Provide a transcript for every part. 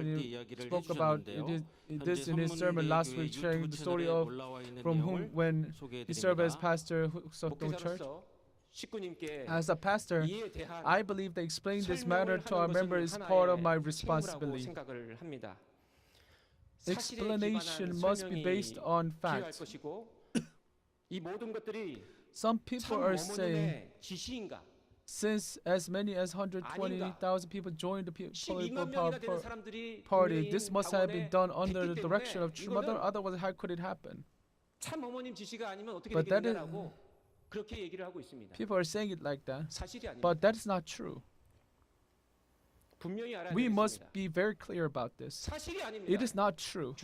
when he spoke about this in his sermon last week, sharing the story of from whom when he served as pastor Hukseokdong Church. As a pastor, I believe that explaining this matter to our members is part of my responsibility. Explanation must be based on facts. Some people are saying, since as many as 120,000 people joined the political party, this must have been done under the direction of True Mother, otherwise how could it happen? But that is, people are saying it like that, but that's not true. We must be very clear about this. It is not true.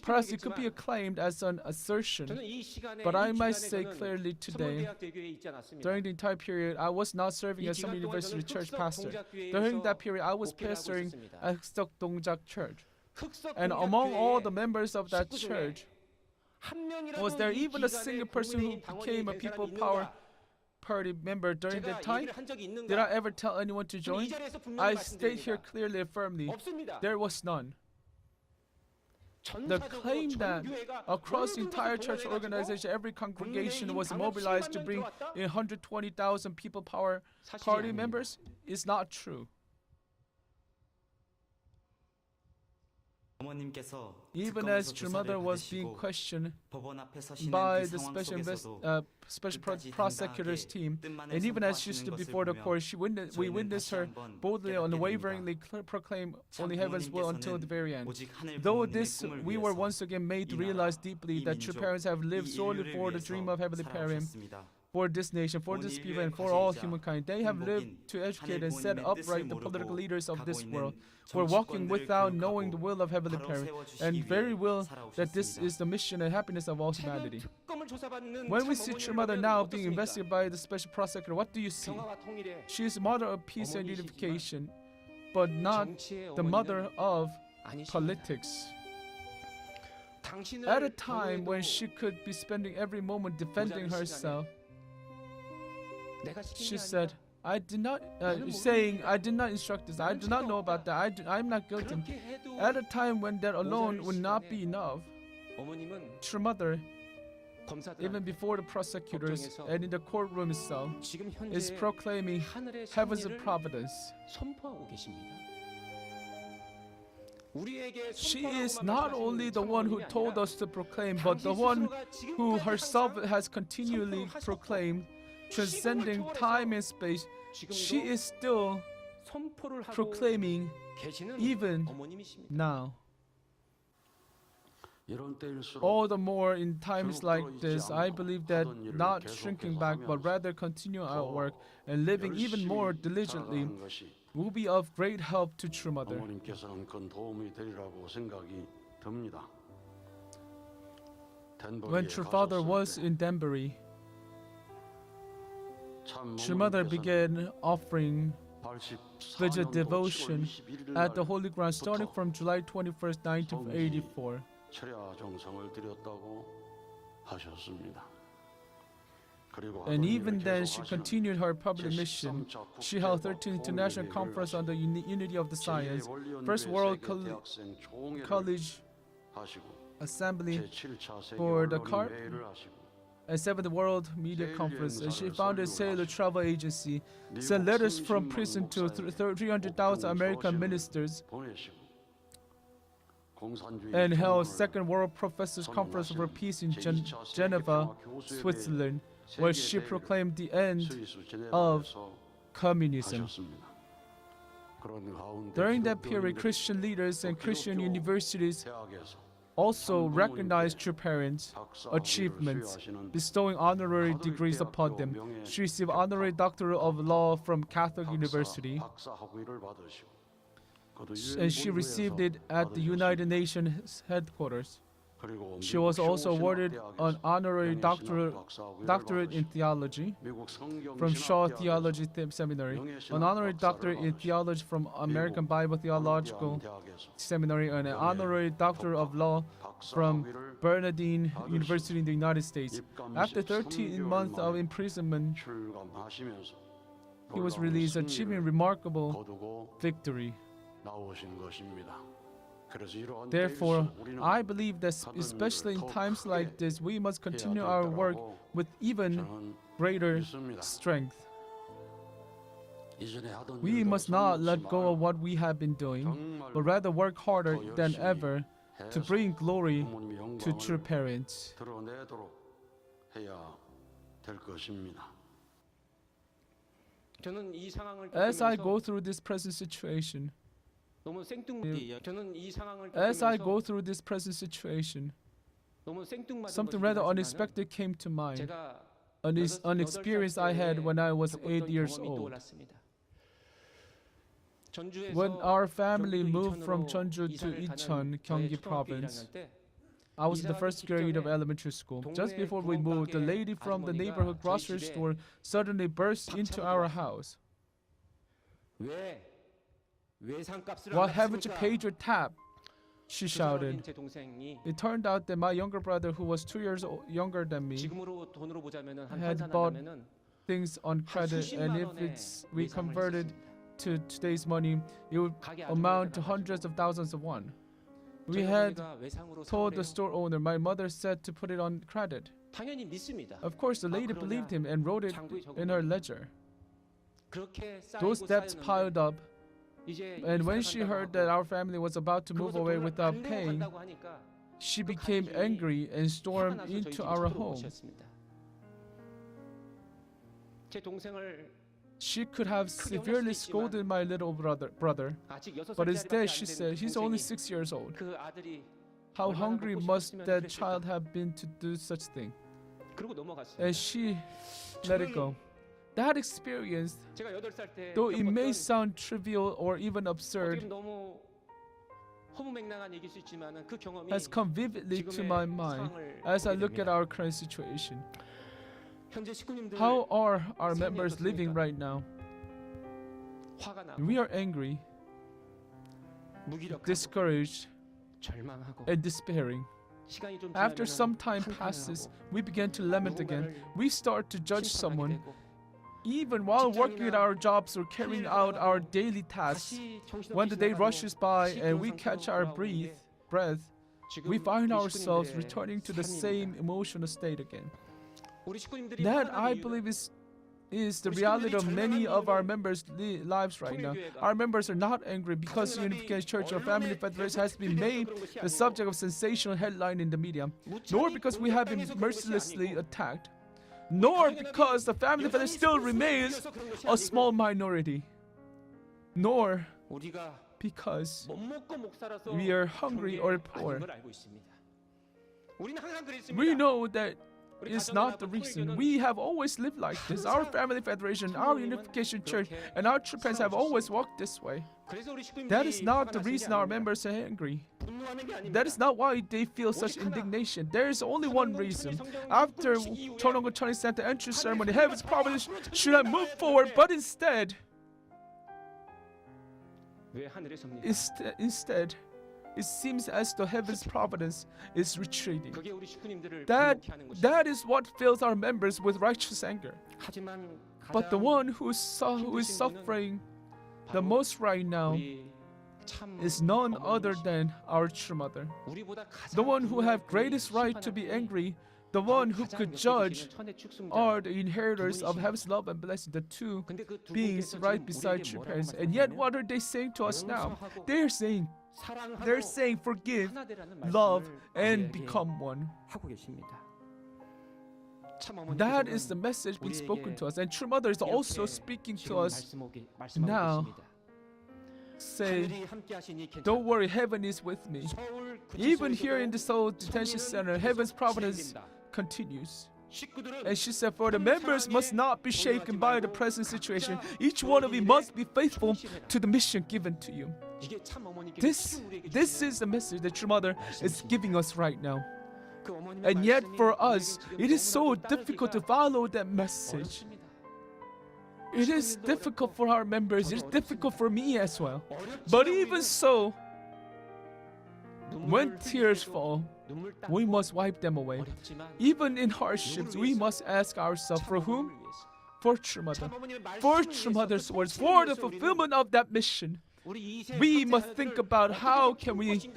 Perhaps it could be claimed as an assertion, but I might say clearly today, during the entire period, I was not serving as some university church pastor. During that period, I was pastoring at Hukseokdong Church. And among all the members of that church, was there even a single person who became a People Power Party member during that time? Did I ever tell anyone to join? I state here clearly and firmly, there was none. The claim that across the entire church organization, every congregation was mobilized to bring in 120,000 People Power Party members is not true. Even as True Mother was being questioned by the special prosecutor's team, and even as she stood before the court, we witnessed her boldly and unwaveringly proclaim only heaven's will until the very end. Though this, we were once again made to realize deeply that true parents have lived solely for the dream of heavenly parent, for this nation, for this people, and for all humankind. They have lived to educate and set upright the political leaders of this world, who are walking without knowing the will of Heavenly Parent, and very well that this is the mission and happiness of all humanity. When we see True Mother now being investigated by the special prosecutor, what do you see? She is mother of peace and unification, but not the mother of politics. At a time when she could be spending every moment defending herself, she said, I did not instruct this. I do not know about that. I'm not guilty. At a time when that alone would not be enough, True Mother, even before the prosecutors and in the courtroom itself, is proclaiming heaven's providence. She is not only the one who told us to proclaim, but the one who herself has continually proclaimed, transcending time and space. She is still proclaiming even now. All the more in times like this, I believe that not shrinking back, but rather continue our work and living even more diligently will be of great help to True Mother. When True Father was in Danbury, True Mother began offering spiritual devotion at the Holy Ground starting from July 21st, 1984. And even then, she continued her public mission. She held 13th International Conference on the Unity of the Science, First World College Assembly for the CARP, and 7th World Media Conference. And she founded Sailor Travel Agency, sent letters from prison to 300,000 American ministers, and held 2nd World Professors Conference for Peace in Geneva, Switzerland, where she proclaimed the end of communism. During that period, Christian leaders and Christian universities also recognized True Parents' achievements, bestowing honorary degrees upon them. She received honorary doctorate of law from Catholic University, and she received it at the United Nations headquarters. She was also awarded an honorary doctorate in theology from Shaw Theology Seminary, an honorary doctorate in theology from American Bible Theological Seminary, and an honorary doctorate of law from Bernardine University in the United States. After 13 months of imprisonment, he was released, achieving remarkable victory. Therefore, I believe that especially in times like this, we must continue our work with even greater strength. We must not let go of what we have been doing, but rather work harder than ever to bring glory to true parents. As I go through this present situation, something rather unexpected came to mind. An experience I had when I was 8 years old. When our family moved from Cheonju to Icheon, Gyeonggi Province, I was in the first grade of elementary school. Just before we moved, the lady from the neighborhood grocery store suddenly burst into our house. "Why haven't you paid your tab?" she shouted. It turned out that my younger brother, who was 2 years younger than me, had bought things on credit, and if we converted to today's money, it would amount to hundreds of thousands of won. We had told the store owner, my mother said to put it on credit. Of course, the lady believed him and wrote it in her ledger. Those debts piled up, and when she heard that our family was about to move away without paying, she became angry and stormed into our home. She could have severely scolded my little brother, but instead she said, "He's only 6 years old. How hungry must that child have been to do such thing?" And she let it go. That experience, though it may sound trivial or even absurd, has come vividly to my mind as I look at our current situation. How are our members living right now? We are angry, discouraged, and despairing. After some time passes, we begin to lament again. We start to judge someone. Even while working at our jobs or carrying out our daily tasks, when the day rushes by and we catch our breath, we find ourselves returning to the same emotional state again. That, I believe, is the reality of many of our members' lives right now. Our members are not angry because Unification Church or Family Federation has been made the subject of sensational headline in the media, nor because we have been mercilessly attacked, nor because the Family Federation still remains a small minority, nor because we are hungry or poor. We know that is not the reason. We have always lived like this. Our Family Federation, our Unification Church, and our true parents have always walked this way. That is not the reason our members are angry. That is not why they feel such indignation. There is only one reason. After Cheononggo Cheonil Center entrance ceremony, Heaven's providence should have moved forward, but instead, it seems as though Heaven's providence is retreating. That is what fills our members with righteous anger. But the one who is suffering the most right now is none other than our true mother. The one who has greatest right to be angry, the one who could judge, are the inheritors of Heaven's love and blessing, the two beings right beside true parents. And yet, what are they saying to us now? They're saying, forgive, love, and become one. That is the message being spoken to us. And True Mother is also speaking to us now. Say, don't worry, heaven is with me. Even here in the Seoul Detention Center, Heaven's providence continues. And she said, for the members must not be shaken by the present situation. Each one of you must be faithful to the mission given to you. This is the message that True Mother is giving us right now. And yet for us, it is so difficult to follow that message. It is difficult for our members. It is difficult for me as well. But even so, when tears fall, we must wipe them away. Even in hardships, we must ask ourselves, for whom? For True Mother. For True Mother's words, for the fulfillment of that mission. We must think about how can we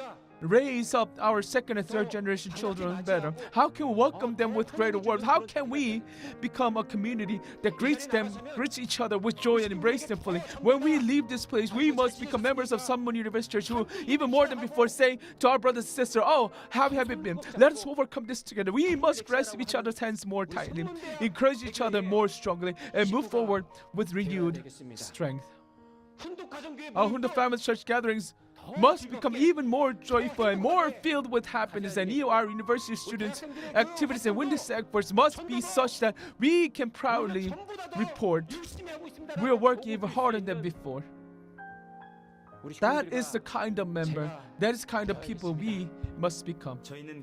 raise up our second and third generation children better. How can we welcome them with greater warmth? How can we become a community that greets each other with joy and embrace them fully? When we leave this place, we must become members of Sunmun University Church who, even more than before, say to our brothers and sisters, "Oh, how have you been? Let us overcome this together." We must grasp each other's hands more tightly, encourage each other more strongly, and move forward with renewed strength. Our Hundu Family Church gatherings must become even more joyful and more filled with happiness, and our university students' activities and witness efforts must be such that we can proudly report we are working even harder than before. That is the kind of member, that is the kind of people we must become.